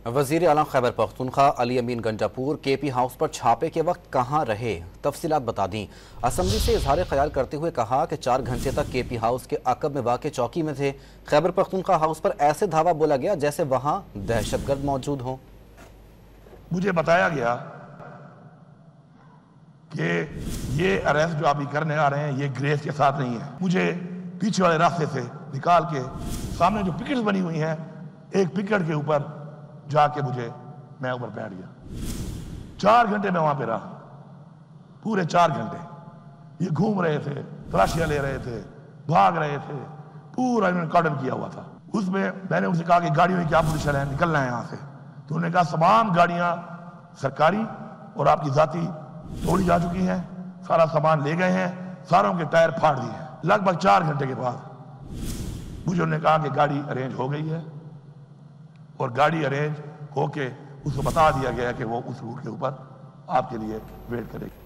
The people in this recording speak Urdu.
وزیر اعلیٰ خیبر پختونخوا علی امین گنجاپور کے پی ہاؤس پر چھاپے کے وقت کہاں رہے، تفصیلات بتا دیں۔ اسمبلی سے اظہار خیال کرتے ہوئے کہا کہ 4 گھنٹے تک کے پی ہاؤس کے عقب میں واقع چوکی میں تھے۔ خیبر پختونخوا ہاؤس پر ایسے دھاوا بولا گیا جیسے وہاں دہشت گرد موجود ہوں۔ مجھے بتایا گیا کہ یہ اریسٹ جو آپ کرنے آ رہے ہیں یہ گریس کے ساتھ نہیں ہے۔ مجھے پیچھے والے راستے سے نکال کے سامنے جو پکٹس بنی ہوئی ہیں، ایک پکٹ کے اوپر جا کے میں اوپر بیٹھ گیا۔ 4 گھنٹے میں وہاں پہ رہا، پورے 4 گھنٹے یہ گھوم رہے تھے، تلاشیاں لے رہے تھے، بھاگ رہے تھے، پورا انہوں نے کارڈن کیا ہوا تھا۔ اس میں نے ان سے کہا کہ گاڑیوں کی کیا پوزیشن ہے، نکلنا ہے یہاں سے۔ تو انہوں نے کہا تمام گاڑیاں سرکاری اور آپ کی ذاتی توڑی جا چکی ہیں، سارا سامان لے گئے ہیں، ساروں کے ٹائر پھاڑ دیے ہیں۔ لگ بھگ 4 گھنٹے کے بعد مجھے انہوں نے کہا کہ گاڑی ارینج ہو گئی ہے، اور گاڑی ارینج ہو کے اس کو بتا دیا گیا کہ وہ اس روٹ کے اوپر آپ کے لیے ویٹ کرے گی۔